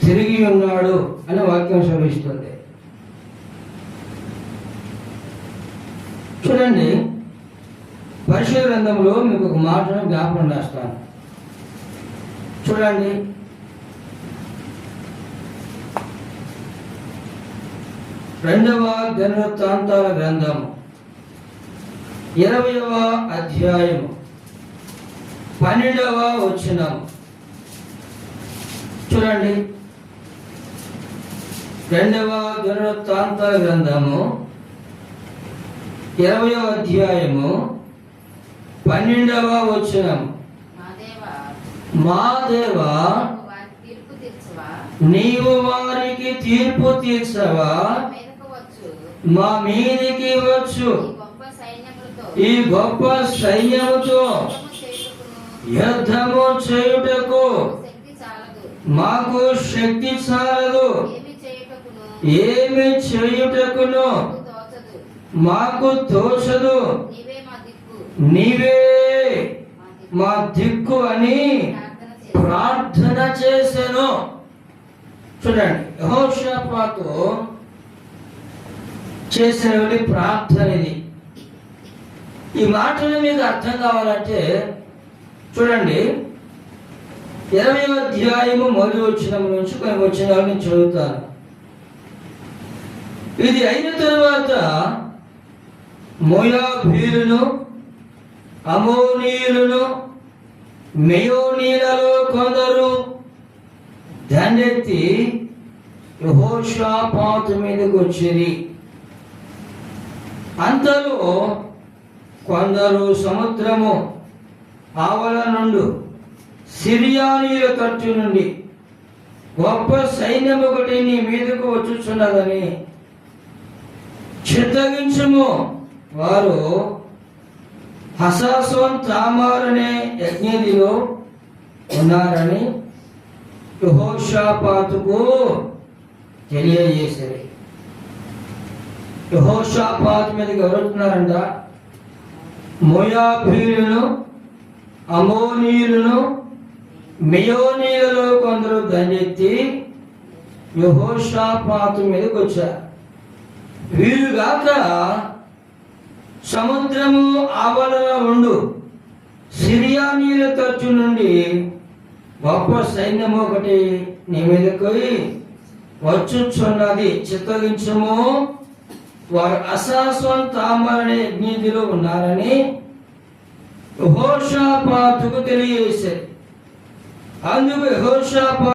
తిరిగి ఉన్నాడు అని వాక్యం సెలవిస్తుంది. చూడండి, పరిశుద్ధ గ్రంథంలో మీకు ఒక మాటను జ్ఞాపకం చేస్తాను. చూడండి, రెండవ దినవృత్తాంతాల గ్రంథం 20వ అధ్యాయము 12వ వచనం. చూడండి, రెండవ దినవృత్తాంతాల గ్రంథము 20వ అధ్యాయము 12వ వచనం. మా దేవా, నీవు వారికి తీర్పు తీర్చవా, మా మీదికి వచ్చు ఈ గొప్ప సైన్యముతో యుద్ధము చేయుటకు మాకు శక్తి చాలదు, ఏమి చేయుటకును మాకు తోచదు, నీవే మా దిక్కు అని ప్రార్థన చేశాను. చూడండి, యెహోషాపాతు చేసిన ప్రార్థన ఇది. ఈ మాటలు మీకు అర్థం కావాలంటే చూడండి, 20వ అధ్యాయము మొదటి వచనం నుంచి కొన్ని వచనాలు నేను చదువుతాను. ఇది అయిన తరువాత మోయాబీయులను, అమోనీయులను, మెయోనీలలో కొందరు దండెత్తి యెహోషాపాతు మీదకి వచ్చింది. అంతలో కొందరు సముద్రము ఆవల నుండి సిరియానీయుల తట్టు నుండి గొప్ప సైన్యం ఒకటి నీ మీదకు వచ్చుచున్నదని చిత్తగించుము, వారు హసాసోన్ తామార్ అనే యజ్ఞదిలో ఉన్నారని యెహోషాపాతుకు తెలియజేశారు. యెహోషాపాతు మీదకి ఎవరుతున్నారంట? మోయాబీయులను, అమోనీయులను, మెయోనీయులలో కొందరు దండెత్తి యెహోషాపాతు మీదకి వచ్చారు. వీరుగాక సముద్రము ఆవరణ ఉండు సిరియానీయుల తట్టు నుండి గొప్ప సైన్యము ఒకటి నీ మీదకు వచ్చుచున్నది, చిత్తగించుము, వారు హసాసోన్ తామార్ అనే యజ్ఞదిలో ఉన్నారని యెహోషాపాతుకు తెలియజేశారు. అందుకు యెహోషాపాతు